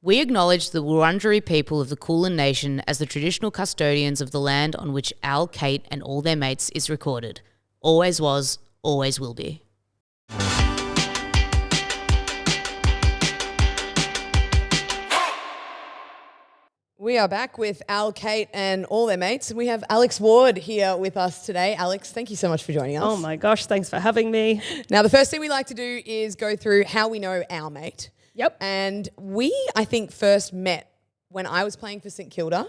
We acknowledge the Wurundjeri people of the Kulin Nation as the traditional custodians of the land on which Al, Kate and all their mates is recorded. Always was, always will be. We are back with Al, Kate and all their mates, and we have Alex Ward here with us today. Alex, thank you so much for joining us. Oh my gosh, thanks for having me. Now, the first thing we like to do is go through how we know our mate. Yep. And we, I think, first met when I was playing for St Kilda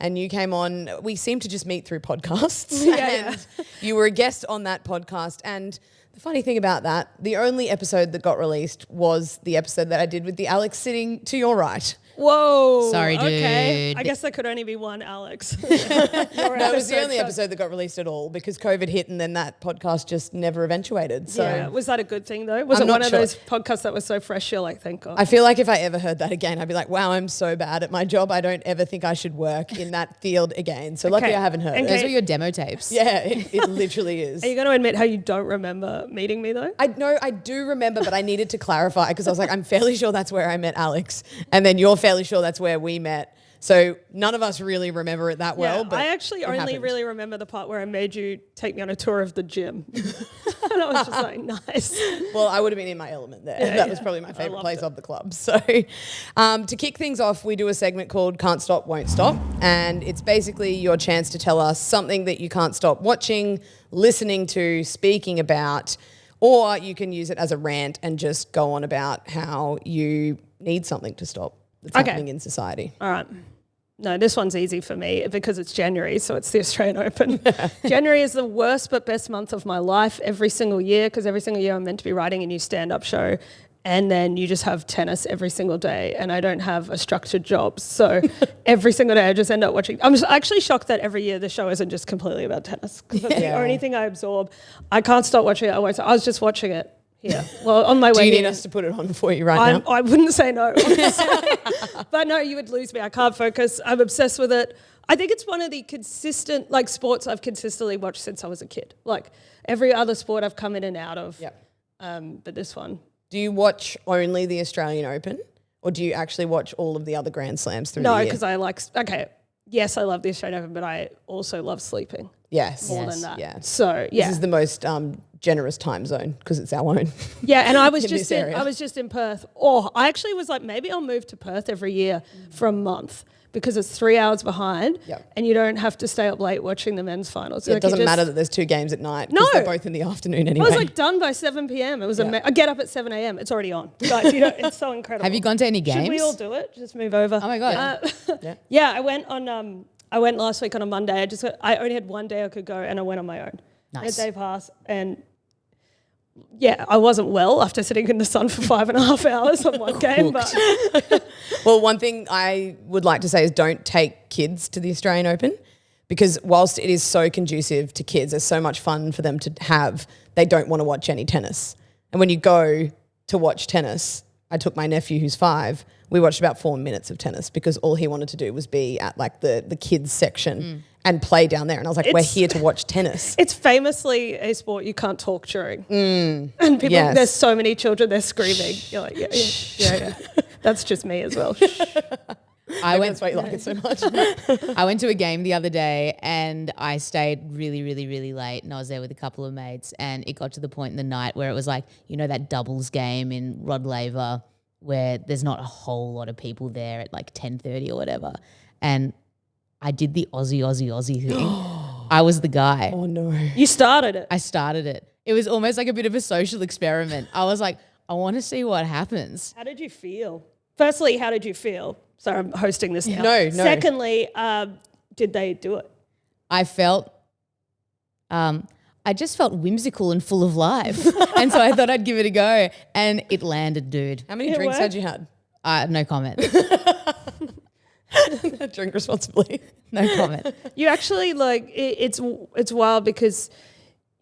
and you came on. We seemed to just meet through podcasts. And you were a guest on that podcast. And the funny thing about that, the only episode that got released was the episode that I did with the Alex sitting to your right. Whoa. Sorry, dude. Okay. I guess there could only be one Alex. No, it was the only episode that got released at all because COVID hit and then that podcast just never eventuated. So yeah. Was that a good thing though? Was I'm it not one sure. of those podcasts that was so fresh you're like, thank God? I feel like if I ever heard that again, I'd be like, wow, I'm so bad at my job. I don't ever think I should work in that field again. So lucky I haven't heard And it. Those are your demo tapes. Yeah, it literally is. Are you going to admit how you don't remember meeting me though? I know I do remember, but I needed to clarify because I was like, I'm fairly sure that's where I met Alex, and then you're fairly sure that's where we met. So none of us really remember it that well. Yeah, but I actually only really remember the part where I made you take me on a tour of the gym. And I was just like, nice. Well, I would have been in my element there. Yeah, that was probably my favourite place of the club. So to kick things off, we do a segment called Can't Stop, Won't Stop. And it's basically your chance to tell us something that you can't stop watching, listening to, speaking about, or you can use it as a rant and just go on about how you need something to stop that's happening in society. All right. No, this one's easy for me because it's January, so it's the Australian Open. January is the worst but best month of my life every single year because every single year I'm meant to be writing a new stand-up show and then you just have tennis every single day and I don't have a structured job. So every single day I just end up watching. I'm actually shocked that every year the show isn't just completely about tennis because that's the only thing I absorb. I can't stop watching it. I was just watching it. Yeah, well, on my way. Do you here, need us to put it on for you now? I wouldn't say no, honestly. But no, you would lose me. I can't focus. I'm obsessed with it. I think it's one of the consistent, sports I've consistently watched since I was a kid. Like, every other sport I've come in and out of. Yep. But this one. Do you watch only the Australian Open or do you actually watch all of the other Grand Slams through the year? No, because yes, I love the Australian Open, but I also love sleeping. Yes. More than that. Yeah. So, yeah. This is the most generous time zone because it's our own. Yeah, and I was I was just in Perth. Oh, I actually was like, maybe I'll move to Perth every year for a month because it's 3 hours behind and you don't have to stay up late watching the men's finals. Yeah, it doesn't matter that there's two games at night because they're both in the afternoon anyway. I was done by 7 p.m. It was I get up at 7 a.m. It's already on. Like, it's so incredible. Have you gone to any games? Should we all do it? Just move over. Oh my God. Yeah, I went on. I went last week on a Monday. I only had one day I could go, and I went on my own. Nice. I had a day pass, and yeah, I wasn't well after sitting in the sun for 5.5 hours on one game. But well, one thing I would like to say is don't take kids to the Australian Open because whilst it is so conducive to kids, there's so much fun for them to have, they don't want to watch any tennis. And when you go to watch tennis, I took my nephew who's 5, we watched about 4 minutes of tennis because all he wanted to do was be at the kids section and play down there. And I was like, we're here to watch tennis. It's famously a sport you can't talk during. And people, there's so many children, they're screaming. You're like, yeah. That's just me as well. That's why you like it so much. I went to a game the other day and I stayed really, really, really late and I was there with a couple of mates and it got to the point in the night where it was like, that doubles game in Rod Laver where there's not a whole lot of people there at like 10:30 or whatever. And I did the Aussie thing. I was the guy. Oh no. You started it. I started it. It was almost like a bit of a social experiment. I was like, I want to see what happens. How did you feel? Firstly, how did you feel? Sorry, I'm hosting this now. No. Secondly, did they do it? I just felt whimsical and full of life. And so I thought I'd give it a go. And it landed, dude. How many drinks had you had? No comment. Drink responsibly. No comment. You actually it's wild because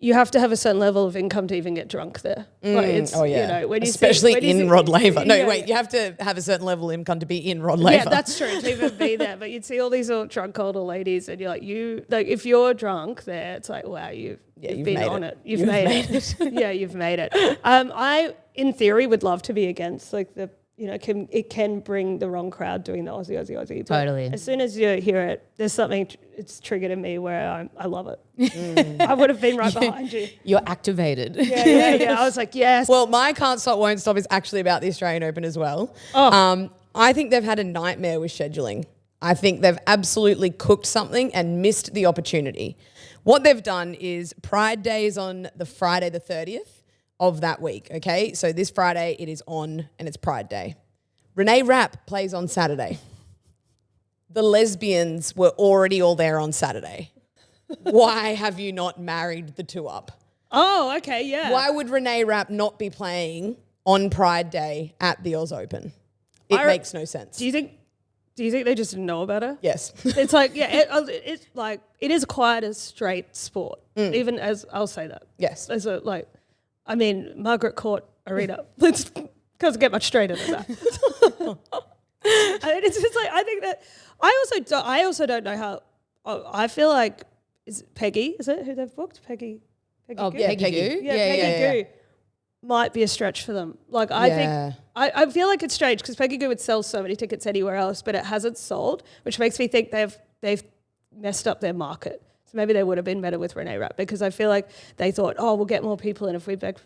you have to have a certain level of income to even get drunk there. When especially in Rod Laver. No, Yeah. wait, you have to have a certain level of income to be in Rod Laver. Yeah, that's true, to even be there. But you'd see all these little drunk older ladies and you're like, if you're drunk there, it's like, wow, you've been on it. You've made it. Yeah, you've made it. I, in theory, would love to be against the it can bring the wrong crowd doing the Aussie. But Totally. as soon as you hear it, there's something, it's triggered in me where I love it. I would have been right behind you. You're activated. Yeah. I was like, yes. Well, my can't stop, won't stop is actually about the Australian Open as well. I think they've had a nightmare with scheduling. I think they've absolutely cooked something and missed the opportunity. What they've done is Pride Day is on the Friday the 30th of that week, okay? So this Friday it is on and it's Pride Day. Renee Rapp plays on Saturday. The lesbians were already all there on Saturday. Why have you not married the two up? Oh, okay, yeah. Why would Renee Rapp not be playing on Pride Day at the Oz Open? It makes no sense. Do you think they just didn't know about her? Yes. It's like, it's like, it is quite a straight sport, even as, I'll say that. Yes. As a, like, I mean, Margaret Court Arena, doesn't get much straighter than that. It's just like, I think that, I also don't know how, I feel like, is it Peggy, is it who they've booked? Peggy Oh, Goo? yeah, Peggy. Yeah, Peggy Goo might be a stretch for them. Like, I think, I feel like it's strange because Peggy Goo would sell so many tickets anywhere else, but it hasn't sold, which makes me think they've messed up their market. So maybe they would have been better with Renee Rapp because I feel like they thought, we'll get more people in if we book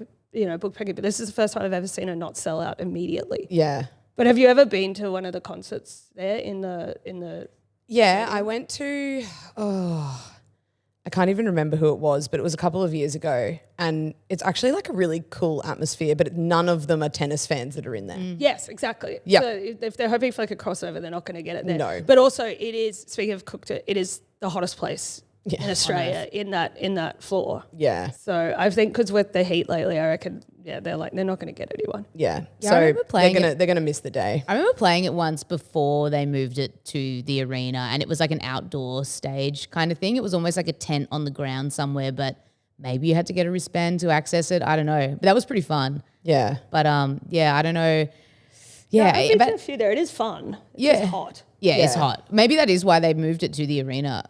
Peggy. But this is the first time I've ever seen her not sell out immediately. Yeah. But have you ever been to one of the concerts there in the? Yeah, I went to, I can't even remember who it was, but it was a couple of years ago. And it's actually like a really cool atmosphere, but none of them are tennis fans that are in there. Yes, exactly. Yeah. So if they're hoping for like a crossover, they're not going to get it there. No. But also it is, speaking of cooked it is the hottest place in Australia in that floor. Yeah. So I think because with the heat lately, I reckon, they're not going to get anyone. Yeah. Yeah, I So remember playing they're gonna miss the day. I remember playing it once before they moved it to the arena, and it was like an outdoor stage kind of thing. It was almost like a tent on the ground somewhere, but maybe you had to get a wristband to access it. I don't know. But that was pretty fun. Yeah. But I don't know. Yeah, I've been but to a few there. It is fun. Yeah. It's hot. yeah, it's Yeah. hot. Maybe that is why they moved it to the arena.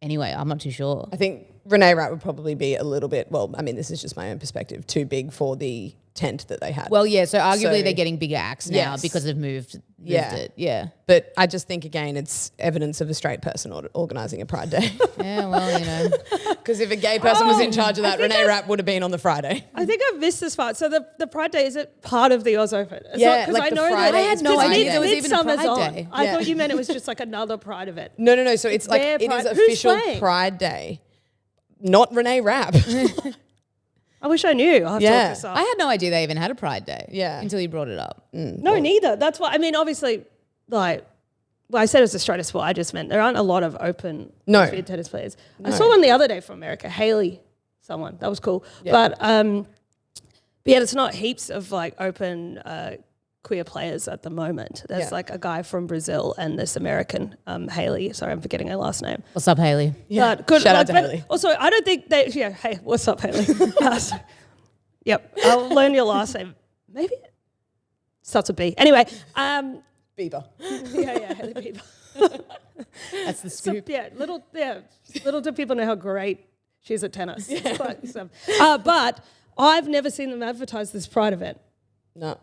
Anyway, I'm not too sure. I think Renee Rapp would probably be a little bit, well, I mean, this is just my own perspective, too big for the tent that they had. Well, yeah, so arguably So- they're getting bigger acts now Yes. because they've moved Yeah. it. Yeah. But I just think, again, it's evidence of a straight person organising a Pride Day. Yeah, well, Because if a gay person was in charge of I that, think Renee Rapp would have been on the Friday. I think I've missed this part. So the Pride Day, is it part of the Oz Open? It's Yeah, because like I the know Friday that I had no because idea there was even a Midsummer's Pride on. Day. I Yeah. thought you meant it was just like another Pride event. No. So it's like, their it is Pride. Who's official playing? Pride Day. Not Renee Rapp. I wish I knew. I'll have to Yeah. look this up. I had no idea they even had a Pride Day. Yeah. Until you brought it up. No, neither. That's why. I mean, obviously, like, well, I said it was a straight sport. I just meant there aren't a lot of open No. lesbian tennis players. I saw one the other day from America, Haley, someone that was cool. Yeah. But yeah, it's not heaps of like open queer players at the moment. There's Yeah. like a guy from Brazil and this American Haley. Sorry, I'm forgetting her last name. What's up, Haley? Yeah. But good. Shout out like, to but Haley. Also, I don't think they. Yeah. Hey, what's up, Haley? Yep. I'll learn your last name. Maybe it starts with B. Anyway. Bieber. Yeah, Haley Bieber. That's the So, scoop. little do people know how great she is at tennis. It's quite some- but I've never seen them advertise this Pride event. No.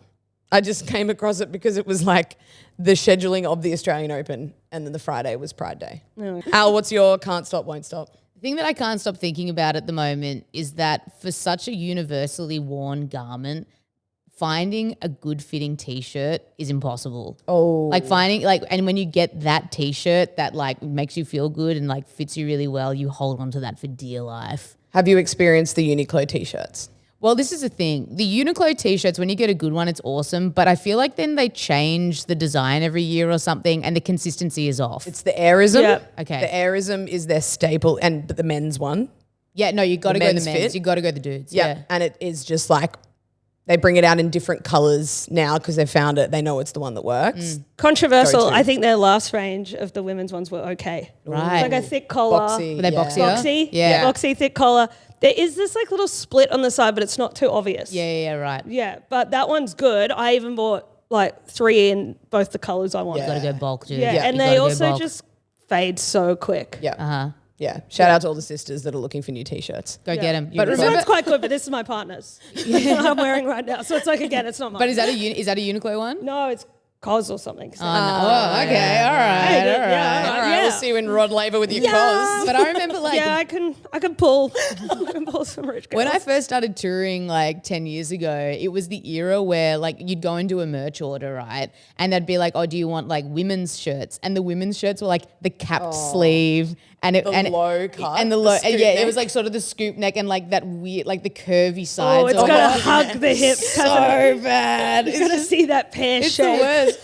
I just came across it because it was like the scheduling of the Australian Open and then the Friday was Pride Day. Al, what's your can't stop, won't stop? The thing that I can't stop thinking about at the moment is that for such a universally worn garment, finding a good fitting t-shirt is impossible. Oh. Like finding and when you get that t-shirt that like makes you feel good and like fits you really well, you hold on to that for dear life. Have you experienced the Uniqlo t-shirts? Well, this is the thing. The Uniqlo t-shirts, when you get a good one, it's awesome. But I feel like then they change the design every year or something and the consistency is off. It's the Airism. Yep. Okay. The Airism is their staple, but the men's one. Yeah, no, you got to The go the men's men's. fit? You got to go the dudes. Yeah. Yeah. And it is just like they bring it out in different colours now because they've found it. They know it's the one that works. Controversial. Go to. I think their last range of the women's ones were okay. Right. It's like a thick collar. Boxy. Were they yeah. boxier? Boxy. Yeah. Boxy, thick collar. There is this like little split on the side, but it's not too obvious. Yeah, right. Yeah, but that one's good. I even bought like 3 in both the colours I want. You got to go bulk, dude. Yeah, You and gotta they go also bulk. just fade so quick. Yeah. Uh-huh. Yeah. Shout out to all the sisters that are looking for new T-shirts. Go get them. But This remember- one's quite good, but this is my partner's. I'm wearing right now. So it's like, again, it's not mine. But is that a Uniqlo one? No, it's Cos or something. So. Oh, okay, all right. Yeah, All right, we'll see you in Rod Laver with your cos. But I remember I can pull some rich girls. when I first started touring like 10 years ago, it was the era where like you'd go and do a merch order, right? And they'd be like, oh, do you want like women's shirts? And the women's shirts were like the capped sleeve and low cut, and the the low, scoop it neck. was like sort of the scoop neck and like that weird, like the curvy sides. Oh, it's of got to it. hug the hips. So bad. You're going to see that pear It's shape. the worst.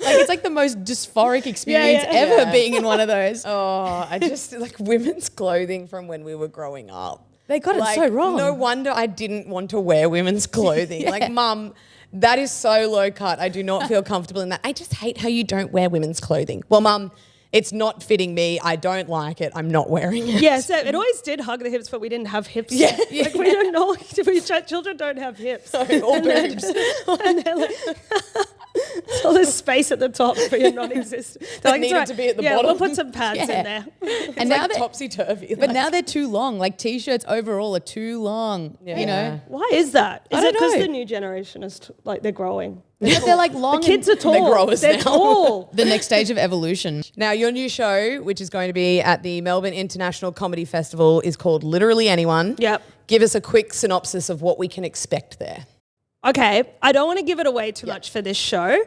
Like it's like the most dysphoric experience yeah. ever Yeah. being in one of those. Oh, I just like women's clothing from when we were growing up. They got Like, it so wrong. No wonder I didn't want to wear women's clothing. Like, Mum, that is so low cut. I do not feel comfortable in that. I just hate how you don't wear women's clothing. Well, Mum, it's not fitting me. I don't like it. I'm not wearing it. Yeah, so it always did hug the hips, but we didn't have hips. Yeah. Like we don't know. Children don't have hips. All boobs. And they're like, so there's space at the top for your non-existent. They're like, needed "It's to be at the yeah, bottom." we'll put some pads in there. And now Like they're topsy-turvy. But now they're too long. Like T-shirts overall are too long. Yeah. You know, Why is that? Is I it don't because know. the new generation is like they're growing? but they're like long. The kids are tall. They're growers They're now. tall. the next stage of evolution. Now, your new show, which is going to be at the Melbourne International Comedy Festival, is called Literally Anyone. Yep. Give us a quick synopsis of what we can expect there. Okay, I don't want to give it away too much for this show,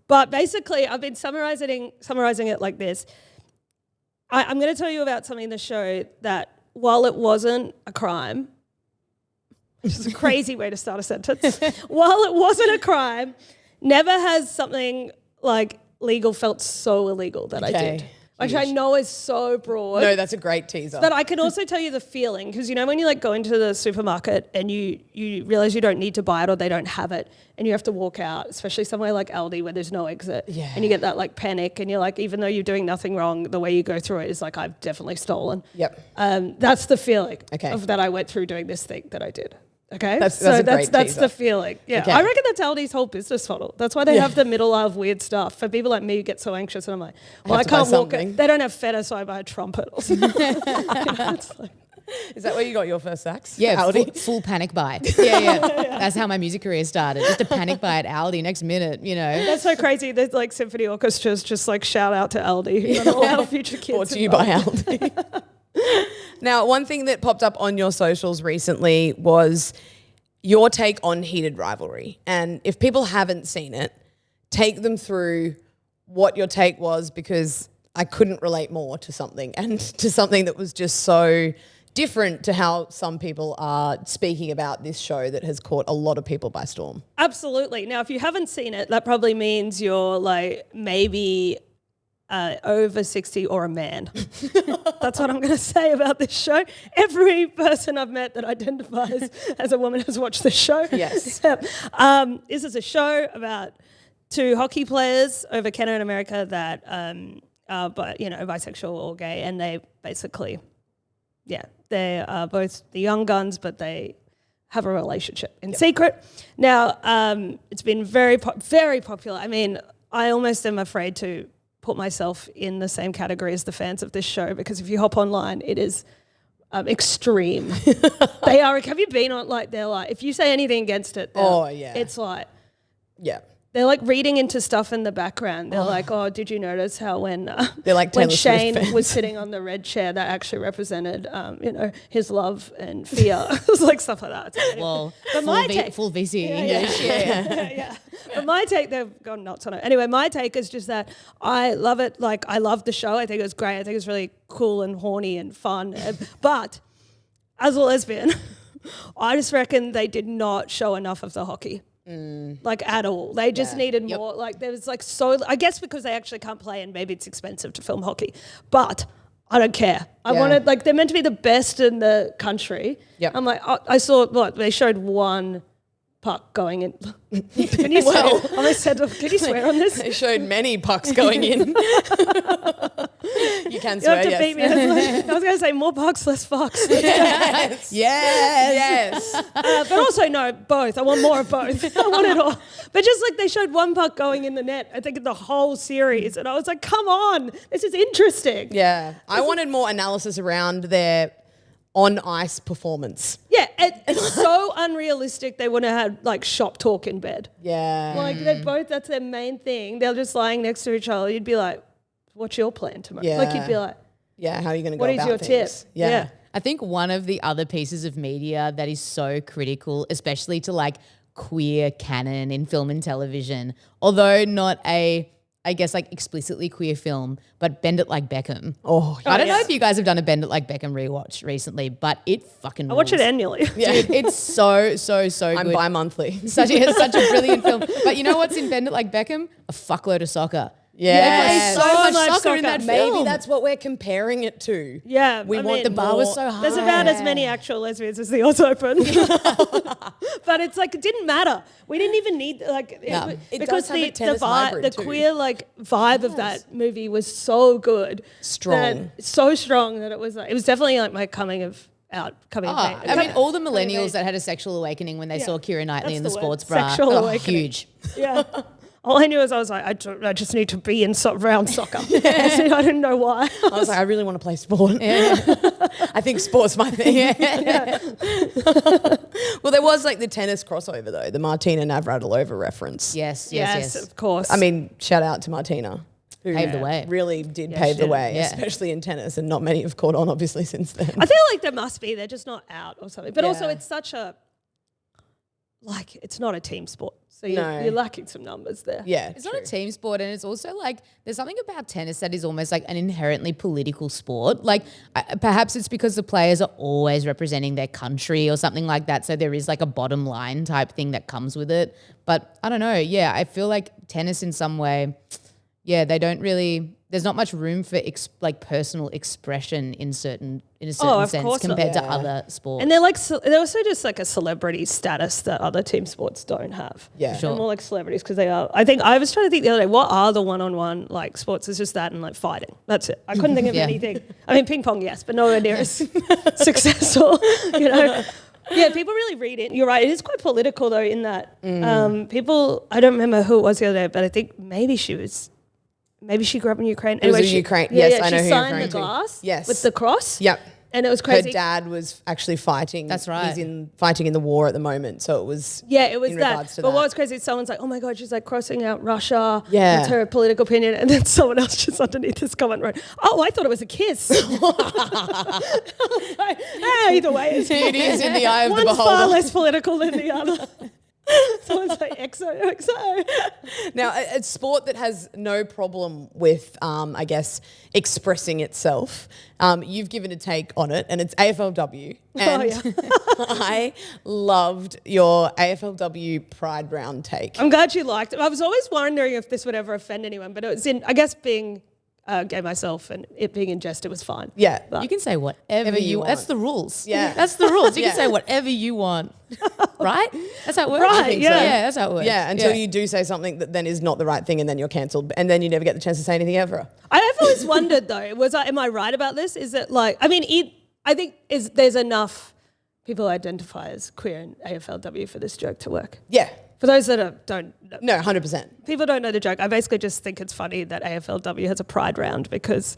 but basically I've been summarizing it like this. I'm going to tell you about something in the show that while it wasn't a crime, which is a crazy way to start a sentence, while it wasn't a crime, never has something like legal felt so illegal that I did. Which I know is so broad. No, that's a great teaser. But I can also tell you the feeling, because you know when you like go into the supermarket and you realize you don't need to buy it or they don't have it and you have to walk out, especially somewhere like Aldi where there's no exit. Yeah. And you get that like panic and you're like, even though you're doing nothing wrong, the way you go through it is like, I've definitely stolen. Yep. That's the feeling Okay. of that I went through doing this thing that I did. Okay, That's a great that's teaser. the feeling. Yeah, Okay. I reckon that's Aldi's whole business model. That's why they have the middle aisle of weird stuff. For people like me who get so anxious, and I'm like, well, I have to buy can't walk. something. They don't have feta, so I buy a trumpet or something. It's like, Is that where you got your first sax? Yeah, Aldi? full panic buy. Yeah. That's how my music career started. Just a panic buy at Aldi next minute, you know. that's so crazy. There's like symphony orchestras just like shout out to Aldi. All our future kids. Brought to you by Aldi. Now, one thing that popped up on your socials recently was your take on Heated Rivalry. And if people haven't seen it, take them through what your take was, because I couldn't relate more to something, and to something that was just so different to how some people are speaking about this show that has caught a lot of people by storm. Absolutely. Now, if you haven't seen it, that probably means you're like maybe over 60 or a man. That's what I'm going to say about this show. Every person I've met that identifies as a woman has watched this show. Yes. This is a show about two hockey players over Canada and America that are, bisexual or gay, and they basically, they are both the young guns, but they have a relationship in secret. Now, it's been very popular. I mean, I almost am afraid to put myself in the same category as the fans of this show, because if you hop online, it is extreme. They are. Have you been on, like, they're like, if you say anything against it, it's like, Yeah. they're like reading into stuff in the background. They're like, oh, did you notice how when They're like when Taylor Swift Shane fans. was sitting on the red chair, that actually represented, his love and fear. It was like stuff like that. Well, But my take- full VC English. yeah. But my take, they've gone nuts on it. Anyway, my take is just that I love it. Like, I love the show. I think it was great. I think it's really cool and horny and fun. But as a lesbian, I just reckon they did not show enough of the hockey. Like, at all. They just needed more. Like, there was like I guess because they actually can't play and maybe it's expensive to film hockey. But I don't care. I wanted, like, they're meant to be the best in the country. Yep. I'm like, I saw, they showed one puck going in. Can you swear? Can you swear on this? They showed many pucks going in. You can You have swear, to yes. beat me. I was going to say more Bucks, less Fox. Yes. Yes. Yes. But also, no, both. I want more of both. I want it all. But just like they showed one puck going in the net, I think in the whole series. And I was like, come on, this is interesting. Yeah. I wanted more analysis around their on ice performance. Yeah, it's so unrealistic they wouldn't have had like shop talk in bed. Yeah. Like they both, that's their main thing. They're just lying next to each other. You'd be like, what's your plan tomorrow? Yeah. Like you'd be like, Yeah. How are you going to go what is about your things? tip? Yeah. I think one of the other pieces of media that is so critical, especially to like queer canon in film and television, although not a, I guess, like explicitly queer film, but Bend It Like Beckham. Oh, I don't know yes. if you guys have done a Bend It Like Beckham rewatch recently, but it fucking I watch it rules. annually. Dude, it's so I'm good. bi-monthly. It's such a brilliant film. But you know what's in Bend It Like Beckham? A fuckload of soccer. Yes. They play so much much soccer in soccer. that Maybe film. that's what we're comparing it to. Yeah, We I want mean, the bar was more- so high. There's about as many actual lesbians as the Oz Open. But it's like, it didn't matter. We didn't even need, like, No. It because does have a the tennis hybrid the too. queer, like, vibe of that movie was so good. Strong. So strong that it was like, it was definitely like my coming of age. I mean, all the millennials that had a sexual awakening when they Yeah. saw Keira Knightley That's in the the word. sports bra. Sexual awakening. Huge. Yeah. All I knew is I was like, I just need to be in round soccer. I didn't know why. I was like, I really want to play sport. I think sport's my thing. Well, there was like the tennis crossover though, the Martina Navratilova reference. Yes. Of course. I mean, shout out to Martina. Who Paved the way. Really did Yeah, pave she the did. way, Yeah. especially in tennis, and not many have caught on obviously since then. I feel like there must be. They're just not out or something. But also, Yeah. it's such a, like, it's not a team sport. So No. you're lacking some numbers there. Yeah, It's not a team sport, and it's also like there's something about tennis that is almost like an inherently political sport. Like perhaps it's because the players are always representing their country or something like that, so there is like a bottom line type thing that comes with it. But I don't know. Yeah, I feel like tennis in some way, yeah, they don't really. There's not much room for like personal expression in a certain of sense course not. compared to Yeah. other sports. And they're like, they're also just like a celebrity status that other team sports don't have. Yeah. Sure. They're more like celebrities because they are. I think I was trying to think the other day, what are the one-on-one like sports? It's just that and like fighting. That's it. I couldn't think of Yeah. anything. I mean, ping pong, yes, but nowhere near as successful, you know. Yeah, people really read it. You're right. It is quite political though in that people, I don't remember who it was the other day, but I think maybe she grew up in Ukraine. It was in she- Ukraine. Yeah, Yes, yeah, I know who she you're signed the referring to. glass Yes. with the cross. Yep. And it was Her crazy. dad was actually fighting. That's right. He's fighting in the war at the moment, so it was. Yeah, it was in that. regards to But that. what was crazy is someone's like, oh my God, she's like crossing out Russia. Yeah. That's her political opinion. And then someone else just underneath this comment wrote, oh, I thought it was a kiss. I was like, either way, it's It is in the eye of the one's far beholder. less political than the other. Someone's like, XOXO. Now, a sport that has no problem with, I guess, expressing itself. You've given a take on it, and it's AFLW. And yeah. I loved your AFLW Pride Round take. I'm glad you liked it. I was always wondering if this would ever offend anyone, but it was I guess being gay myself and it being in jest, it was fine. Yeah. But- You can say whatever Whatever you you want. That's the rules. Yeah. That's the rules. You Yeah. can say whatever you want. Right? That's how it works. Right, I think yeah. So. Yeah, that's how it works. Yeah, until you do say something that then is not the right thing, and then you're cancelled, and then you never get the chance to say anything ever. I've always wondered though, am I right about this? Is it like, I mean, I think there's enough people identify as queer in AFLW for this joke to work. Yeah. For those that don't know, No, 100%. people don't know the joke. I basically just think it's funny that AFLW has a pride round because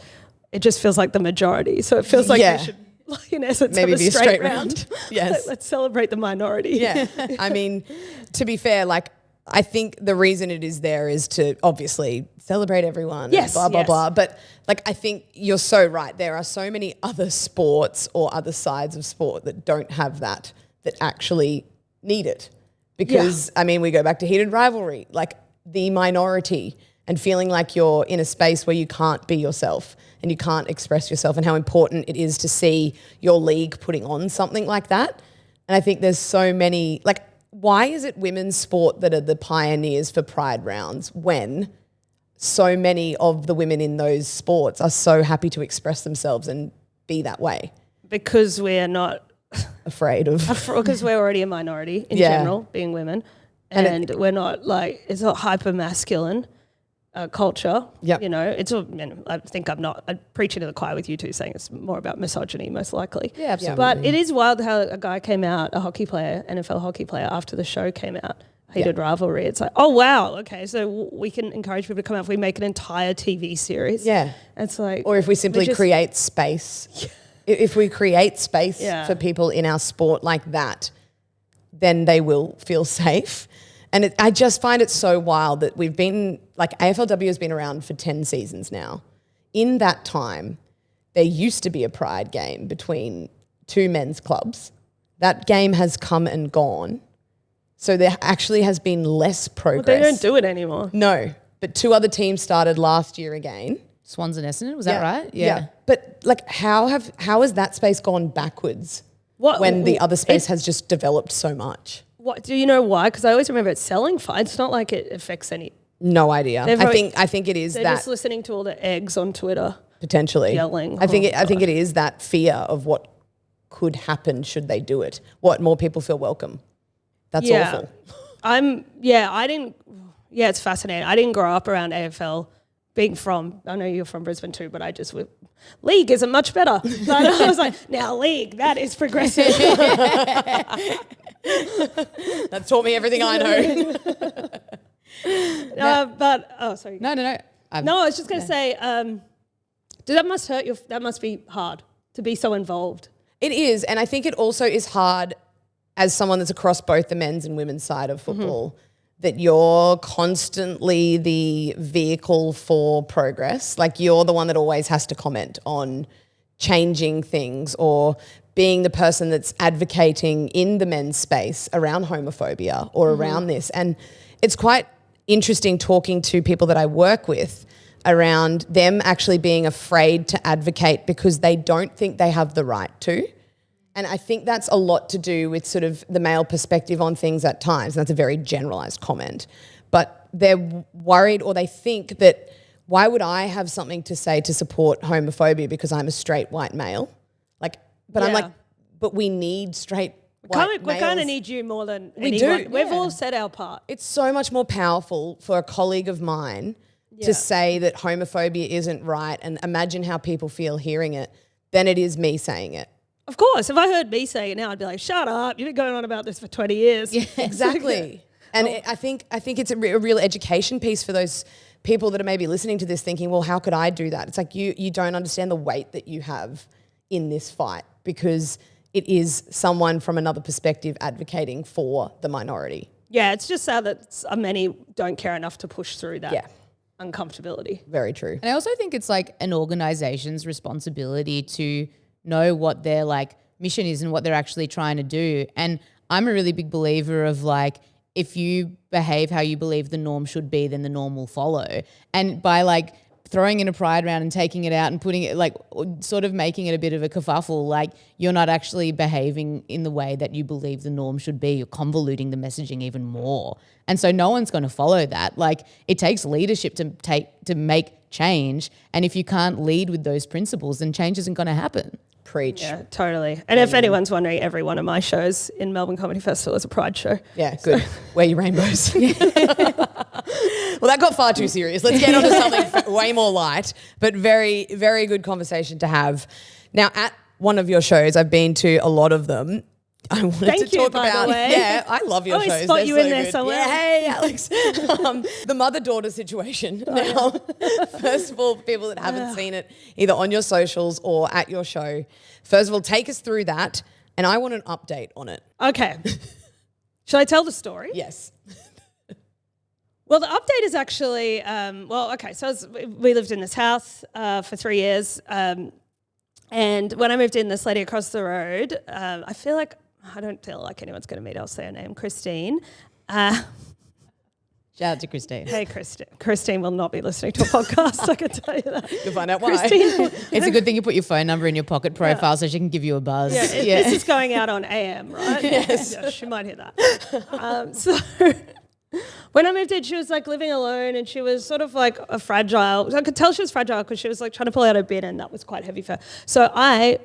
it just feels like the majority. So it feels like Yeah. they should, like, in essence, Maybe have be a a straight straight round. round. Yes. Let's celebrate the minority. Yeah. I mean, to be fair, like, I think the reason it is there is to obviously celebrate everyone. Yes, And blah, blah, yes. blah. But like, I think you're so right. There are so many other sports or other sides of sport that don't have that actually need it. Because, I mean, we go back to Heated Rivalry, like the minority and feeling like you're in a space where you can't be yourself and you can't express yourself, and how important it is to see your league putting on something like that. And I think there's so many, like, why is it women's sport that are the pioneers for pride rounds when so many of the women in those sports are so happy to express themselves and be that way? Because we're not, Afraid of. because we're already a minority in Yeah. general, being women. And we're not like, it's not hyper masculine. culture. Yep. You know, it's I think I'm preaching to the choir with you two saying it's more about misogyny most likely. Yeah, absolutely. But it is wild how a guy came out, a hockey player, NFL hockey player, after the show came out, Heated Rivalry. It's like, oh wow, okay, so we can encourage people to come out if we make an entire TV series. Yeah. It's like, Or if we simply create space. If we create space for people in our sport like that, then they will feel safe. And I just find it so wild that we've been, like AFLW has been around for 10 seasons now. In that time, there used to be a pride game between two men's clubs. That game has come and gone. So there actually has been less progress. Well, they don't do it anymore. No, but two other teams started last year again. Swans and Essendon, was that right? Yeah. But like how has that space gone backwards when the other space has just developed so much? What do you know why? Because I always remember it selling fine. It's not like it affects any. No idea. I think it is they're that just listening to all the eggs on Twitter potentially yelling. I think it is that fear of what could happen should they do it. What more people feel welcome. That's awful. It's fascinating. I didn't grow up around AFL. I know you're from Brisbane too, but league isn't much better. But I was like, now league, that is progressive. That's taught me everything I know. Sorry. No. I was just going to say, that must hurt you. That must be hard to be so involved. It is, and I think it also is hard as someone that's across both the men's and women's side of football, that you're constantly the vehicle for progress. Like you're the one that always has to comment on changing things or being the person that's advocating in the men's space around homophobia or around this. And it's quite interesting talking to people that I work with around them actually being afraid to advocate because they don't think they have the right to. And I think that's a lot to do with sort of the male perspective on things at times. And that's a very generalised comment. But they're worried or they think that why would I have something to say to support homophobia because I'm a straight white male? I'm like, but we need straight white males. We kind of need you more than we anyone. do. We've all said our part. It's so much more powerful for a colleague of mine to say that homophobia isn't right and imagine how people feel hearing it than it is me saying it. Of course, if I heard me saying it now, I'd be like, shut up, you've been going on about this for 20 years. Yeah, exactly. And I think it's a real education piece for those people that are maybe listening to this thinking, well, how could I do that? It's like you don't understand the weight that you have in this fight because it is someone from another perspective advocating for the minority. Yeah, it's just sad that many don't care enough to push through that uncomfortability. Very true. And I also think it's like an organization's responsibility to know what their like mission is and what they're actually trying to do. And I'm a really big believer of like, if you behave how you believe the norm should be, then the norm will follow. And by like throwing in a pride round and taking it out and putting it like sort of making it a bit of a kerfuffle, like you're not actually behaving in the way that you believe the norm should be. You're convoluting the messaging even more. And so no one's going to follow that. Like it takes leadership to make change. And if you can't lead with those principles, then change isn't going to happen. Preach. Yeah, totally. And if anyone's wondering, every one of my shows in Melbourne Comedy Festival is a pride show. Yeah, good. Wear your rainbows. Well, that got far too serious. Let's get on to something way more light, but very, very good conversation to have. Now, at one of your shows, I've been to a lot of them. I wanted to talk about. Yeah, I love your shows. Spot you so in there good. somewhere. Yeah, hey, Alex. The mother-daughter situation. Now, first of all, people that haven't seen it either on your socials or at your show, first of all, take us through that, and I want an update on it. Okay. Should I tell the story? Yes. Well, the update is actually, so we lived in this house for 3 years, and when I moved in, this lady across the road, I don't feel like anyone's going to meet. I'll say her name, Christine. Shout out to Christine. Hey, Christine. Christine will not be listening to a podcast, I can tell you that. You'll find out why. Christine, It's a good thing you put your phone number in your pocket profile so she can give you a buzz. This is going out on AM, right? Yes. Yeah, she might hear that. So when I moved in, she was like living alone and she was sort of like a fragile. I could tell she was fragile because she was like trying to pull out her bin and that was quite heavy for her. So I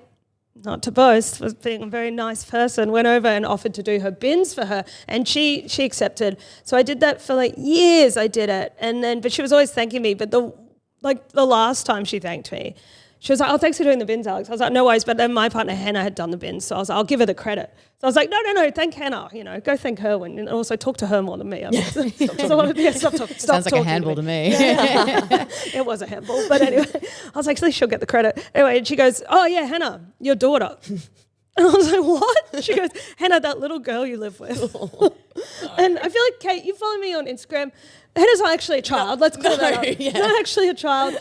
not to boast, was being a very nice person, went over and offered to do her bins for her, and she accepted. So I did that for like years. I did it, and then but she was always thanking me. But the last time she thanked me, she was like, "Oh, thanks for doing the bins, Alex." I was like, "No worries." But then my partner Hannah had done the bins, so I was like, "I'll give her the credit." So I was like, "No, thank Hannah. Go thank her and also talk to her more than me." Stop Sounds like a handball to me. Yeah. It was a handball, but anyway, I was like, "Actually, she'll get the credit." Anyway, and she goes, "Oh yeah, Hannah, your daughter." And I was like, "What?" She goes, "Hannah, that little girl you live with." And I feel like, Kate, you follow me on Instagram. Hannah's not actually a child. Let's call that up. Yeah. Not actually a child.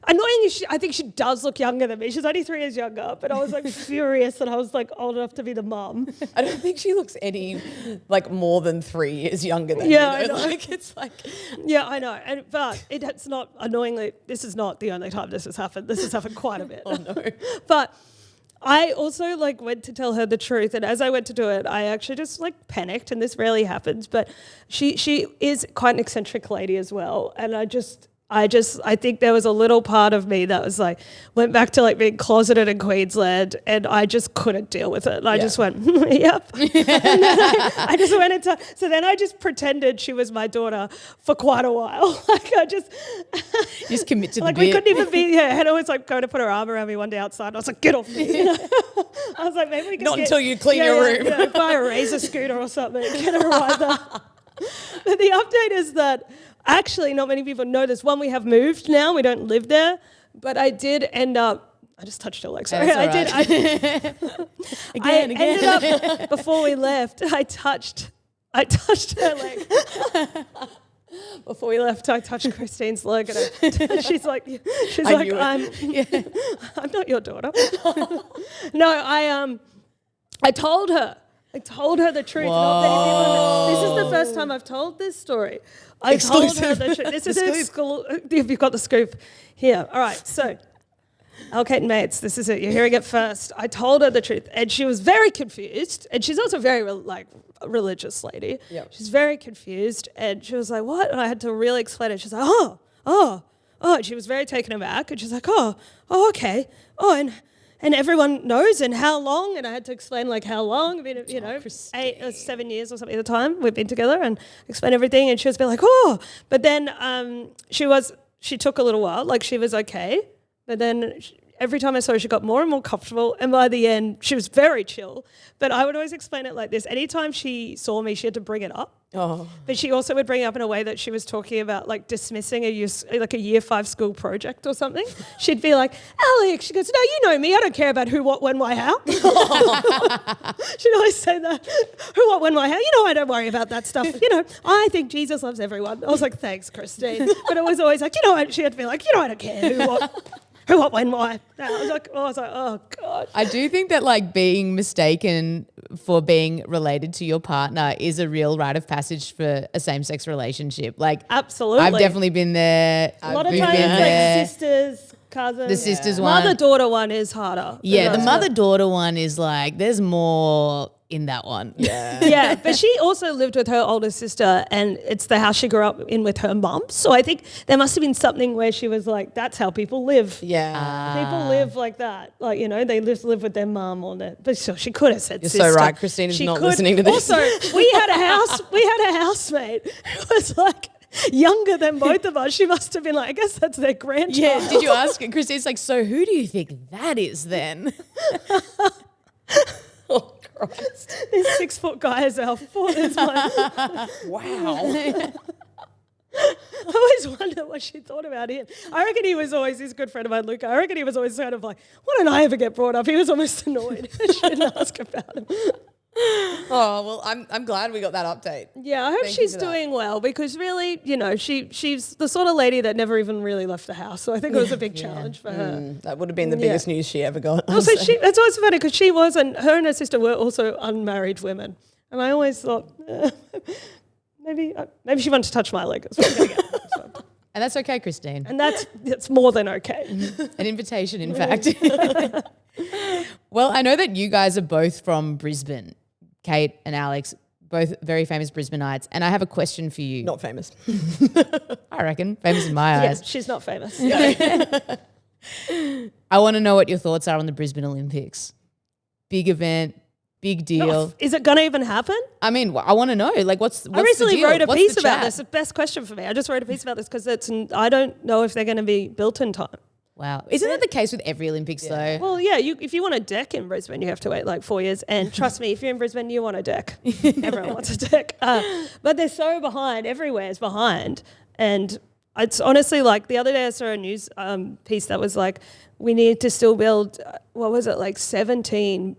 Annoyingly, I think she does look younger than me. She's only 3 years younger, but I was like furious that I was like old enough to be the mum. I don't think she looks any like more than 3 years younger than Yeah, you. I know. Like it's like Yeah, I know. But it's not, annoyingly, this is not the only time this has happened. This has happened quite a bit. oh no. But I also like went to tell her the truth, and as I went to do it, I actually just like panicked, and this rarely happens. But she is quite an eccentric lady as well, and I think there was a little part of me that was like, went back to like being closeted in Queensland, and I just couldn't deal with it. And I just went, yep. And then I just went into, so then I just pretended she was my daughter for quite a while. Like I just commit to the like bit. we couldn't even be, Hannah was like going to put her arm around me one day outside. And I was like, get off me. I was like, maybe we can Not until you clean your room. buy a razor scooter or something, get her right there. But the update is that actually not many people know this. One, we have moved now. We don't live there. But I did end up, I just touched her leg, sorry. That's all Again. Ended up, before we left, I touched her leg. Before we left, I touched Christine's leg, and she's like, I'm not your daughter. No, I told her. I told her the truth. Not many people know. This is the first time I've told this story. I told her the truth. This is if you've got the scoop here. All right, so Kate and mates, this is it. You're hearing it first. I told her the truth, and she was very confused. And she's also very a religious lady. Yep. She's very confused, and she was like, "What?" And I had to really explain it. She's like, "Oh." And she was very taken aback, and she's like, "Oh, okay. Oh, and everyone knows, and how long?" And I had to explain like how long. I mean, 8 or 7 years or something at the time we've been together, and explain everything. And she was like, "Oh," but then she took a little while. Like she was okay, but then every time I saw her, she got more and more comfortable. And by the end, she was very chill. But I would always explain it like this: anytime she saw me, she had to bring it up. Oh. But she also would bring it up in a way that she was talking about like dismissing a year 5 school project or something. She'd be like, "Alex," she goes, "No, you know me. I don't care about who, what, when, why, how." She'd always say that. "Who, what, when, why, how. I don't worry about that stuff. I think Jesus loves everyone." I was like, "Thanks, Christine." But it was always like, she had to be like, "I don't care who, what, when, why." I was like, oh God. I do think that like being mistaken for being related to your partner is a real rite of passage for a same-sex relationship. Like absolutely, I've definitely been there. A lot of times, like sisters, cousins. The sisters one. Mother-daughter one is harder. Yeah, the mother-daughter one is like there's more in that one. Yeah. Yeah, but she also lived with her older sister, and it's the house she grew up in with her mum. So I think there must have been something where she was like, that's how people live. Yeah. People live like that. Like, they just live with their mum or their, but so she could have said You're sister. so right. Christine is not listening to this. Also, we had a housemate who was like younger than both of us. She must have been like, I guess that's their grandchild. Yeah, did you ask Christine's like, so who do you think that is then? Oh, Christ. This 6 foot guy is our fourth. Wow. I always wonder what she thought about him. I reckon he was always, he's a good friend of mine, Luca. I reckon he was always kind of like, why don't I ever get brought up? He was almost annoyed. I shouldn't ask about him. Oh, well, I'm glad we got that update. Yeah, I hope Thank you she's for that. doing well, because really, she's the sort of lady that never even really left the house. So I think it was a big challenge for her. That would have been the biggest news she ever got. Also, it's always funny because her and her sister were also unmarried women. And I always thought, maybe she wanted to touch my leg. That's what I'm gonna get. And that's okay, Christine. And that's more than okay. An invitation, in fact. Well, I know that you guys are both from Brisbane, Kate and Alex, both very famous Brisbaneites. And I have a question for you. Not famous. I reckon. Famous in my eyes. Yeah, she's not famous. I want to know what your thoughts are on the Brisbane Olympics. big event, big deal. Is it going to even happen? I mean, I want to know, like, what's I recently the deal? wrote a What's piece the about chat? this. The best question for me. I just wrote a piece about this because I don't know if they're going to be built in time. Wow. Isn't that the case with every Olympics though? Well, yeah, if you want a deck in Brisbane, you have to wait like 4 years. And trust me, if you're in Brisbane, you want a deck. Everyone wants a deck. But they're so behind. Everywhere is behind. And it's honestly like the other day I saw a news piece that was like, we need to still build, 17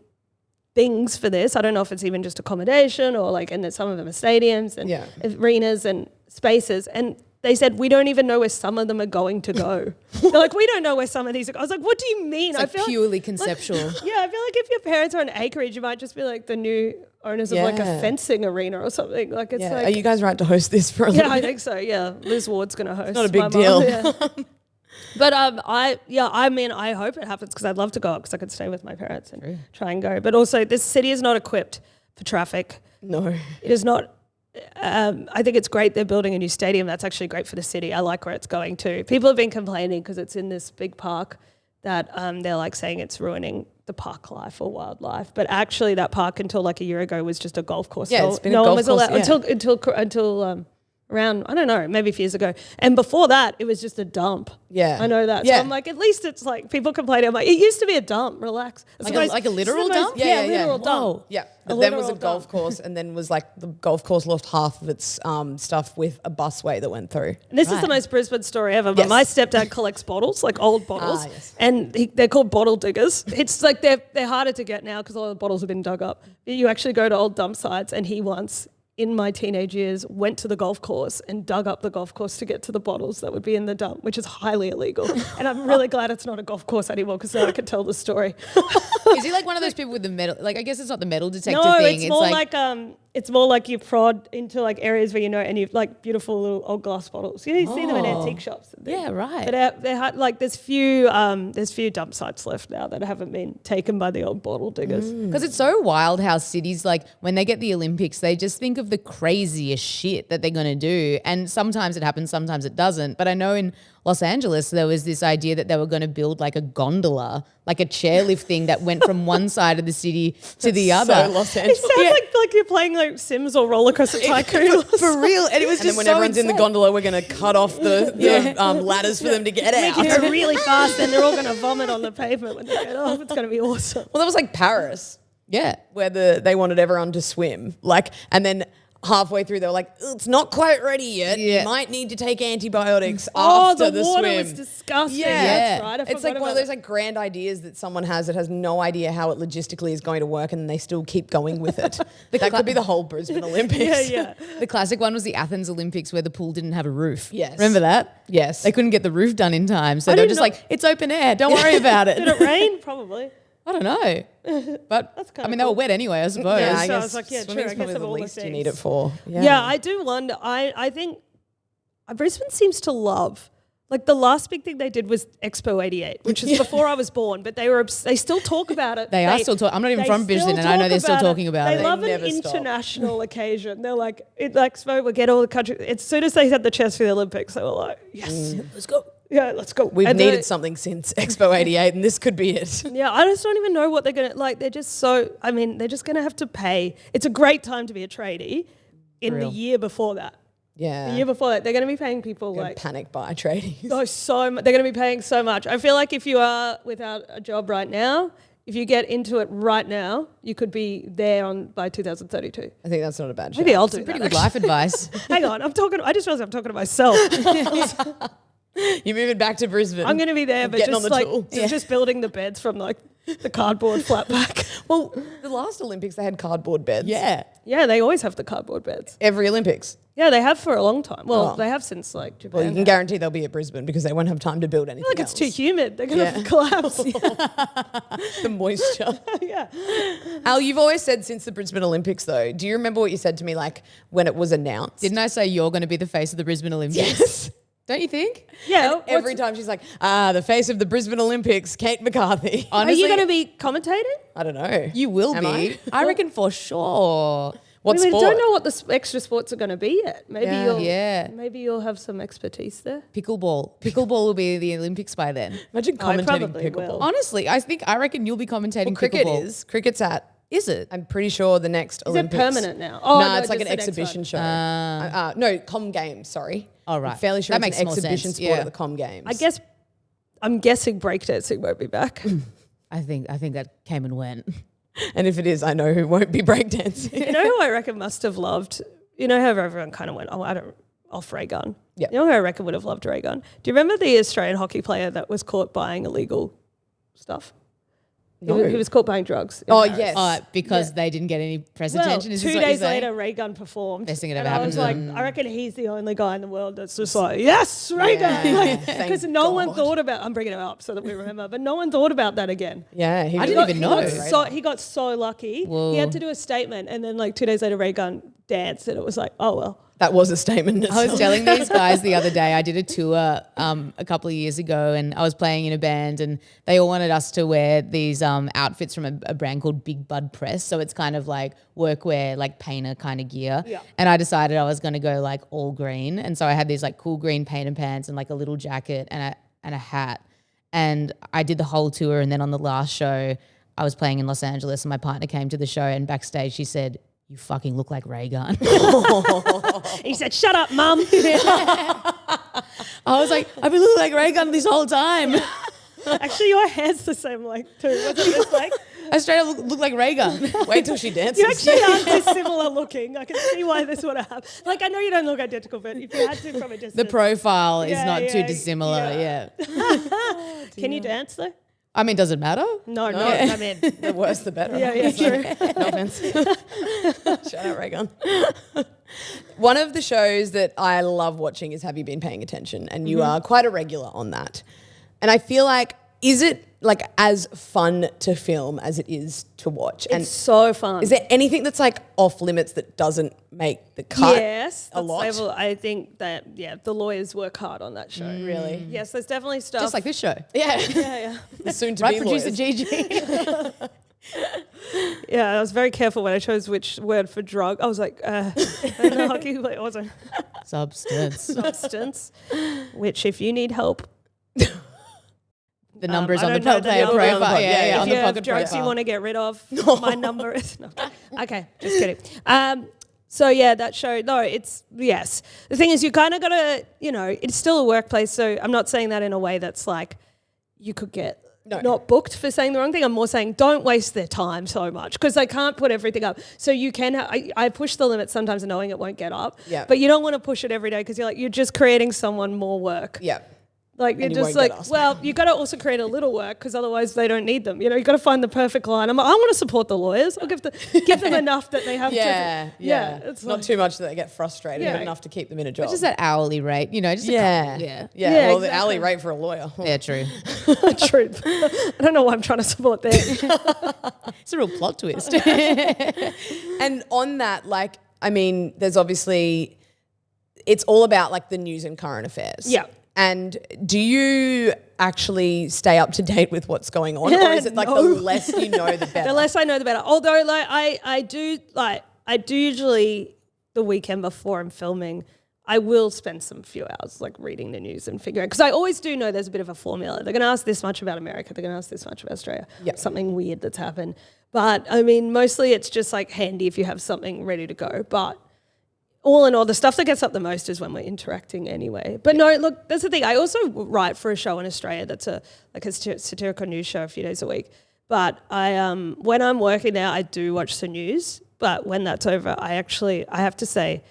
things for this. I don't know if it's even just accommodation or like, and then some of them are stadiums and arenas and spaces. And they said, we don't even know where some of them are going to go. They're like, we don't know where some of these are going. I was like, what do you mean? It's like purely conceptual. Yeah, I feel like if your parents are on acreage, you might just be like the new owners of like a fencing arena or something. Like it's like, are you guys right to host this for a yeah, little I think so. Yeah, Liz Ward's going to host. not a big my deal. mum, yeah. But I hope it happens because I'd love to go up because I could stay with my parents and try and go. But also, this city is not equipped for traffic. No. It is not. I think it's great they're building a new stadium. That's actually great for the city. I like where it's going to. People have been complaining because it's in this big park that they're like saying it's ruining the park life or wildlife. But actually, that park until like a year ago was just a golf course. Yeah, it's been a golf course until around, I don't know, maybe a few years ago. And before that, it was just a dump. Yeah. I know that. Yeah. So I'm like, at least it's like, people complaining. I'm like, it used to be a dump, relax. Like a literal dump? Yeah, literal dump. Yeah, A but then was a literal golf dump. course, and then was like the golf course lost half of its stuff with a busway that went through. And this is the most Brisbane story ever, but my stepdad collects bottles, like old bottles, and they're called bottle diggers. It's like they're harder to get now because all the bottles have been dug up. You actually go to old dump sites, and he once, in my teenage years, went to the golf course and dug up the golf course to get to the bottles that would be in the dump, which is highly illegal. And I'm really glad it's not a golf course anymore because now I can tell the story. Is he like one of those people with the metal? Like, I guess it's not the metal detector No, thing. it's more like it's more like you prod into like areas where you know, and you like beautiful little old glass bottles. You see them in antique shops. Yeah, right. But they're like there's few dump sites left now that haven't been taken by the old bottle diggers. Because it's so wild how cities, like, when they get the Olympics, they just think of the craziest shit that they're going to do. And sometimes it happens, sometimes it doesn't. But I know in Los Angeles, there was this idea that they were going to build like a gondola, like a chairlift thing that went from one side of the city to the other. So Los It Angeles. sounds like you're playing like Sims or Roller Coaster Tycoon. For real. And it was And then just when so everyone's in the insane. gondola, we're going to cut off the ladders for them to get Make out. it go really fast, and they're all going to vomit on the pavement when they get off. It's going to be awesome. Well, that was like Paris, Yeah. where they wanted everyone to swim. Like, and then halfway through, they were like, it's not quite ready yet. Yeah. You might need to take antibiotics Oh, after the the water swim. was disgusting. Yeah. That's right. I It's forgot like one about of those it. like grand ideas that someone has that has no idea how it logistically is going to work, and they still keep going with it. That could be the whole Brisbane Olympics. Yeah. The classic one was the Athens Olympics where the pool didn't have a roof. Yes. Remember that? Yes. They couldn't get the roof done in time. So they were didn't just know- like, it's open air. Don't worry about it. Did it rain? Probably. I don't know. But kinda I mean, they were cool. wet anyway, I suppose. Yeah, So I I guess was like, yeah, true, swimming's I guess probably of the all the least you things. need it for. Yeah, I do wonder. I think Brisbane seems to love. Like the last big thing they did was Expo 88, which is before I was born, but they still talk about it. They are still talking. I'm not even they from still Brisbane, and I know talk they're still about talking about They it. love an never stop. international occasion. They're like, Expo, we'll get all the countries. As soon as they had the chance for the Olympics, they were like, yes, let's go. Yeah, let's go. We've And needed something since Expo 88, and this could be it. Yeah, I just don't even know what they're going to, like, they're just so, I mean, they're just going to have to pay. It's a great time to be a tradie in the real. year before that. Yeah. The year before that, they're going to be paying people like, panic buy tradies. they're going to be paying so much. I feel like if you are without a job right now, if you get into it right now, you could be there by 2032. I think that's not a bad show. Maybe I'll do Pretty that. good life advice. Hang on, I just realized I'm talking to myself. You're moving back to Brisbane. I'm going to be there, but Getting just on the like tool. just building the beds from like the cardboard flat pack. Well, the last Olympics, they had cardboard beds. Yeah. Yeah, they always have the cardboard beds. Every Olympics. Yeah, they have for a long time. Well, Oh. they have since like Japan. Well, you can guarantee they'll be at Brisbane because they won't have time to build anything I feel like it's too else. humid. They're going to Yeah. collapse. The moisture. Yeah. Al, you've always said since the Brisbane Olympics, though, do you remember what you said to me like when it was announced? Didn't I say you're going to be the face of the Brisbane Olympics? Yes. Don't you think? Yeah. Every time she's like, the face of the Brisbane Olympics, Kate McCarthy. Are Honestly, you going to be commentating? I don't know. You will Am be. I? I reckon for sure. What we sport? don't know what the extra sports are going to be yet. Maybe you'll have some expertise there. Pickleball. Pickleball will be the Olympics by then. Imagine I commentating probably pickleball. will. Honestly, I reckon you'll be commentating Cricket pickleball. is. Cricket's at. Is it? I'm pretty sure the next Is Olympics. it permanent now? Oh, no, it's like an just the next exhibition one. show. No, Com Games, sorry. Oh, right. I'm fairly sure That it's makes an more exhibition sense, sport yeah. at the Com Games. I'm guessing breakdancing won't be back. I think that came and went. And if it is, I know who won't be breakdancing. You know who I reckon must have loved? You know how everyone kind of went, off Ray Gunn. Yep. You know who I reckon would have loved Ray Gunn? Do you remember the Australian hockey player that was caught buying illegal stuff? No. He was caught buying drugs. in Oh, Paris. yes. Because they didn't get any press Well, attention. Is 2 this what you're days saying? later, Ray Gunn performed. Best thing that and ever I happened was to like, them. I reckon he's the only guy in the world that's just like, yes, Ray Gunn. Thank Because no one God. thought about, I'm bringing it up so that we remember, but no one thought about that again. Yeah, I didn't even know. He got so lucky. Whoa. He had to do a statement, and then like 2 days later, Ray Gunn danced, and it was like, oh well. That was a statement. in I was itself. telling these guys the other day, I did a tour a couple of years ago and I was playing in a band and they all wanted us to wear these outfits from a brand called Big Bud Press. So it's kind of like workwear, like painter kind of gear. Yeah. And I decided I was going to go like all green. And so I had these like cool green painter pants and like a little jacket and a hat. And I did the whole tour. And then on the last show, I was playing in Los Angeles and my partner came to the show and backstage she said, "You fucking look like Ray Gunn." He said, "Shut up, mum." I was like, "I've been looking like Ray Gunn this whole time." Actually, your hair's the same like too. Wasn't it just like I straight up look like Ray Gunn. Wait till she dances. you actually aren't dissimilar looking? I can see why this would have happened. Like I know you don't look identical, but if you had to from a distance, The profile is Yeah, not too yeah, dissimilar. yeah. Yeah. Can you dance though? I mean, does it matter? No. I mean, The worse, the better. yeah, true. No offense. Shout out Reagan. One of the shows that I love watching is Have You Been Paying Attention? And you are quite a regular on that. And I feel like, is it like as fun to film as it is to watch? And It's so fun. is there anything that's like off limits that doesn't make the cut? Yes, a lot. I think that the lawyers work hard on that show. Really? Yes, there's definitely stuff. Just like this show. Yeah. yeah. The soon to Right, be producer lawyers. Gigi. Yeah, I was very careful when I chose which word for drug. I was like, and the hockey it wasn't Substance. substance. Which, if you need help, The number is I on the don't know the player number. profile. Yeah, if on you the have pocket drugs profile. you want to get rid of, my number is no. Okay, just kidding. So yeah, that show. No, it's yes. The thing is, you kind of gotta, it's still a workplace. So I'm not saying that in a way that's like you could get. No. Not booked for saying the wrong thing. I'm more saying don't waste their time so much because they can't put everything up. So you can. I push the limit sometimes knowing it won't get up. Yeah. But you don't want to push it every day because you're just creating someone more work. Yeah. Like you're And you just won't get like, us. well, you got to also create a little work because otherwise they don't need them. You got to find the perfect line. I want to support the lawyers. I'll give them enough that they have Yeah. to. It's not like, too much that they get frustrated, Yeah. but enough to keep them in a job. Just that hourly rate, just a yeah. couple, yeah. Yeah. Yeah, Well, the exactly. hourly rate for a lawyer. Yeah, true. truth. I don't know why I'm trying to support that. It's a real plot twist. And on that, there's obviously, it's all about like the news and current affairs. Yeah. And do you actually stay up to date with what's going on? Or is it like No. the less you know, the better? The less I know, the better. Although, I do usually the weekend before I'm filming, I will spend some few hours like reading the news and figuring because I always do know there's a bit of a formula. They're going to ask this much about America. They're going to ask this much about Australia. Yep. Something weird that's happened. But I mean, mostly it's just like handy if you have something ready to go. But all in all, the stuff that gets up the most is when we're interacting anyway. But no, look, that's the thing. I also write for a show in Australia that's a satirical news show a few days a week. But when I'm working there, I do watch the news. But when that's over, I have to say,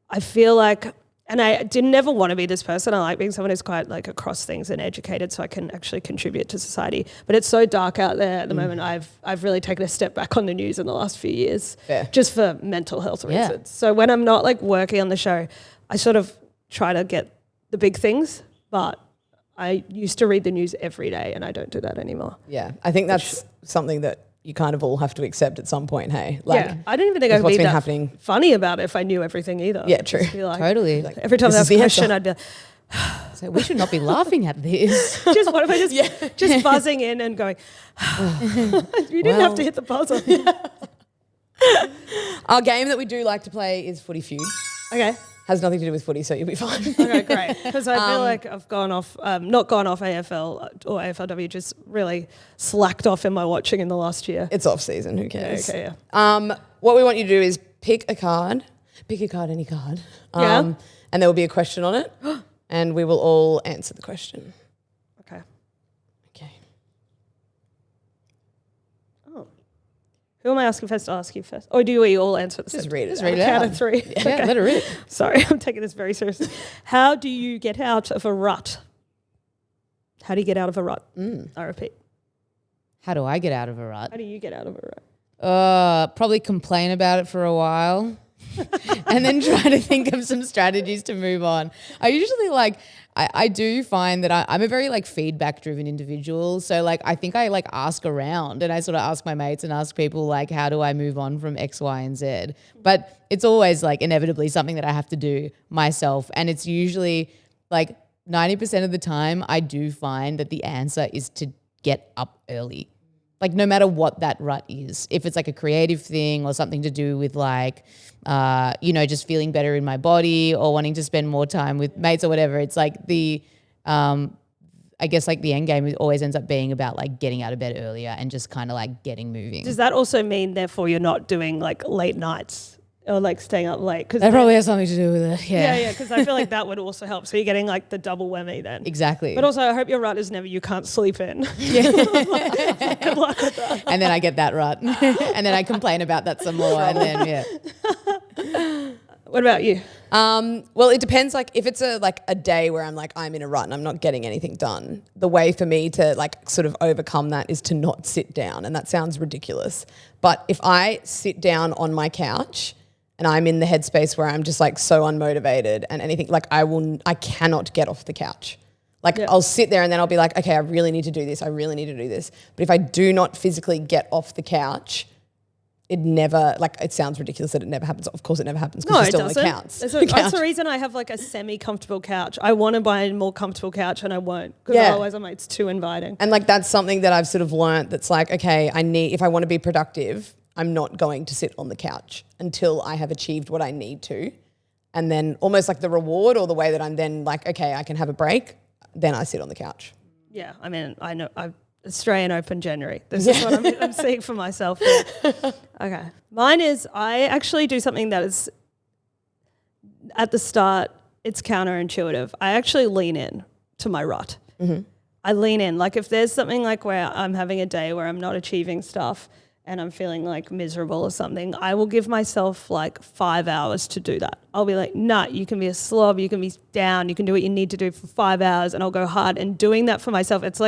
I feel like, and I didn't never want to be this person. I like being someone who's quite like across things and educated so I can actually contribute to society. But it's so dark out there at the moment. I've really taken a step back on the news in the last few years Fair. just for mental health Yeah. reasons. So when I'm not like working on the show, I sort of try to get the big things, but I used to read the news every day and I don't do that anymore. Yeah. I think that's something that you kind of all have to accept at some point, hey? I didn't even think with I'd what's be been that happening. funny about it if I knew everything either. Yeah, I'd true. just be like, Totally. every time This I is have a the question, answer. I'd be like, So we should not be laughing at this. just what if I just buzzing in and going, you didn't have to hit the buzzer. Our game that we do like to play is Footy Feud. Okay. Has nothing to do with footy, so you'll be fine. Okay, great. Because I feel like I've gone off, not gone off AFL or AFLW, just really slacked off in my watching in the last year. It's off season. Who cares? Okay, yeah. What we want you to do is pick a card. Pick a card, any card. Yeah. And there will be a question on it, and we will all answer the question. Okay. Okay. Oh. Who am I asking first? I'll ask you first. Or do we all answer at the same time? Just read it. Just read it Count out. of three. Yeah, let it rip. Sorry, I'm taking this very seriously. How do you get out of a rut? How do you get out of a rut? I repeat. How do I get out of a rut? How do you get out of a rut? Probably complain about it for a while and then try to think of some strategies to move on. I usually I do find that I'm a very feedback driven individual. So I think I ask around and I sort of ask my mates and ask people how do I move on from X, Y, and Z? But it's always inevitably something that I have to do myself. And it's usually 90% of the time I do find that the answer is to get up early. No matter what that rut is, if it's a creative thing or something to do with just feeling better in my body or wanting to spend more time with mates or whatever, it's I guess the end game always ends up being about getting out of bed earlier and just kind of getting moving. Does that also mean therefore you're not doing late nights or staying up late? That probably has something to do with it. Yeah, because I feel that would also help. So you're getting the double whammy then. Exactly. But also I hope your rut is never you can't sleep in. Yeah. Good luck with that. And then I get that rut. And then I complain about that some more. And then, yeah. What about you? Well, it depends. If it's a day where I'm in a rut and I'm not getting anything done, the way for me to sort of overcome that is to not sit down. And that sounds ridiculous. But if I sit down on my couch and I'm in the headspace where I'm just so unmotivated and anything, I cannot get off the couch. I'll sit there and then I'll be okay, I really need to do this. I really need to do this. But if I do not physically get off the couch, it never, it sounds ridiculous that it never happens. Of course it never happens because you're still on the couch. That's the reason I have a semi-comfortable couch. I want to buy a more comfortable couch and I won't because otherwise it's too inviting. And that's something that I've sort of learnt that's okay, if I want to be productive, I'm not going to sit on the couch until I have achieved what I need to. And then almost the reward or the way that I'm then okay, I can have a break, then I sit on the couch. Yeah, I mean, I know, Australian Open January. This is what I'm seeing for myself here. Okay. Mine is I actually do something that is at the start, it's counterintuitive. I actually lean in to my rut. Mm-hmm. I lean in. If there's something where I'm having a day where I'm not achieving stuff and I'm feeling miserable or something, I will give myself 5 hours to do that. I'll be nah, you can be a slob, you can be down, you can do what you need to do for 5 hours and I'll go hard. And doing that for myself, it's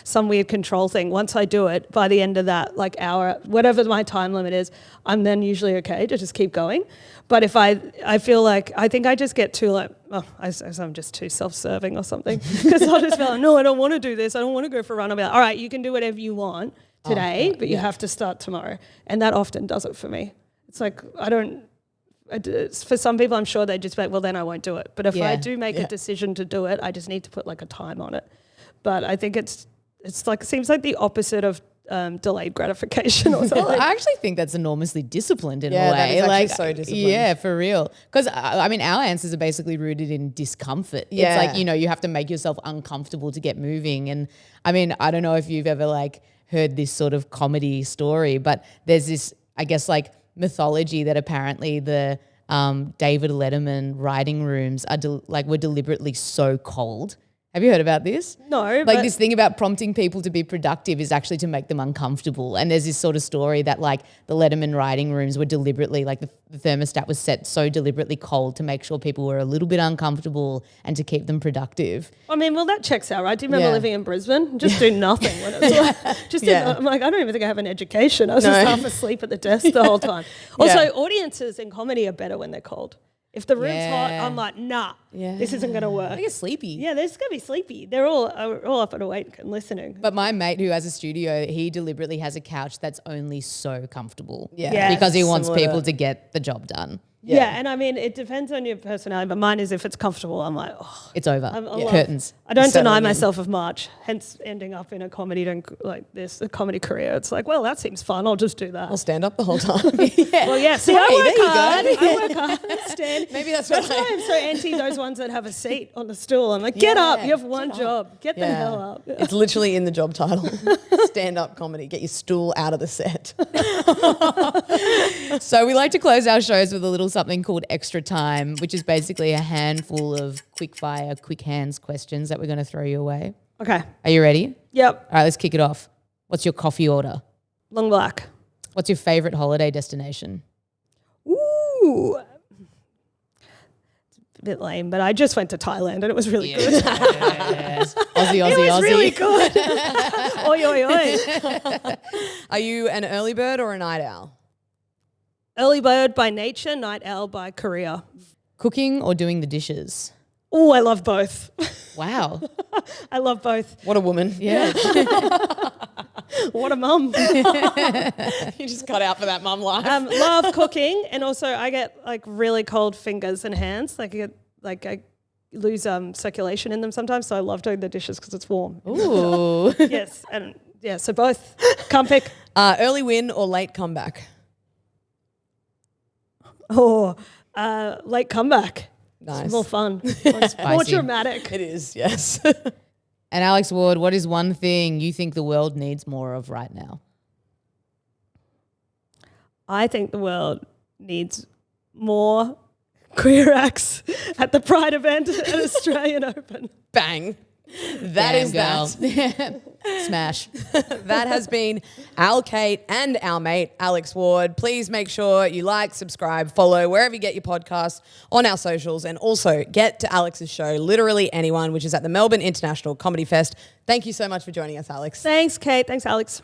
some weird control thing. Once I do it, by the end of that hour, whatever my time limit is, I'm then usually okay to just keep going. But if I feel I think I just get too I'm just too self-serving or something because I'll just feel no, I don't want to do this. I don't want to go for a run. I'll be all right, you can do whatever you want today, but you have to start tomorrow. And that often does it for me. It's for some people, I'm sure they just well, then I won't do it. But if I do make a decision to do it, I just need to put a time on it. But I think it seems like the opposite of delayed gratification or something. Well, I actually think that's enormously disciplined in a way. That is actually so disciplined. Yeah, for real. Because our answers are basically rooted in discomfort. Yeah. It's you have to make yourself uncomfortable to get moving. And I don't know if you've ever heard this sort of comedy story, but there's this, I guess, mythology that apparently the David Letterman writing rooms are were deliberately so cold. Have you heard about this? No. This thing about prompting people to be productive is actually to make them uncomfortable. And there's this sort of story that the Letterman writing rooms were deliberately, the thermostat was set so deliberately cold to make sure people were a little bit uncomfortable and to keep them productive. I mean, well, that checks out, right? Do you remember living in Brisbane? Just do nothing when it's I'm I don't even think I have an education. I was just half asleep at the desk the whole time. Also, audiences in comedy are better when they're cold. If the room's hot, I'm nah, this isn't going to work. I get sleepy. Yeah, they're just going to be sleepy. They're all up and awake and listening. But my mate who has a studio, he deliberately has a couch that's only so comfortable. Yeah. Because he wants people to get the job done. Yeah, and I mean, it depends on your personality, but mine is if it's comfortable, I'm like, oh. It's over. love- Curtains. I don't Settling deny in. myself of much, hence ending up in a comedy a comedy career. It's like, well, that seems fun. I'll just do that. I'll stand up the whole time. Well, yeah. See, I Hey, there work you hard. go. I work hard. Stand. Maybe that's That's why. why I'm so anti those ones that have a seat on the stool. I'm like, get up. You have one get job. Get the hell up. It's literally in the job title. Stand-up comedy. Get your stool out of the set. So we like to close our shows with a little something called Extra Time, which is basically a handful of quick fire, quick hands questions that we're going to throw you away. Okay. Are you ready? Yep. All right, let's kick it off. What's your coffee order? Long black. What's your favorite holiday destination? Ooh. It's a bit lame, but I just went to Thailand and it was really good. Yes. Aussie, It was Aussie. really good. Oi, oi, oi. Are you an early bird or a night owl? Early bird by nature, night owl by career. Cooking or doing the dishes? Oh, I love both. Wow. I love both. What a woman. Yeah. What a mum. You just cut out for that mum life. Love cooking, and also I get like really cold fingers and hands. I lose circulation in them sometimes, so I love doing the dishes because it's warm. Ooh. Yes, and yeah, so both. Can't pick. Early win or late comeback? Oh, late comeback. Nice. It's more fun. More Spicy. dramatic. It is, yes. And Alex Ward, what is one thing you think the world needs more of right now? I think the world needs more queer acts at the Pride event at Australian Open. Bang. That is Damn, that. girl. Smash. That has been our Kate and our mate, Alex Ward. Please make sure you like, subscribe, follow wherever you get your podcasts on our socials, and also get to Alex's show, Literally Anyone, which is at the Melbourne International Comedy Fest. Thank you so much for joining us, Alex. Thanks, Kate. Thanks, Alex.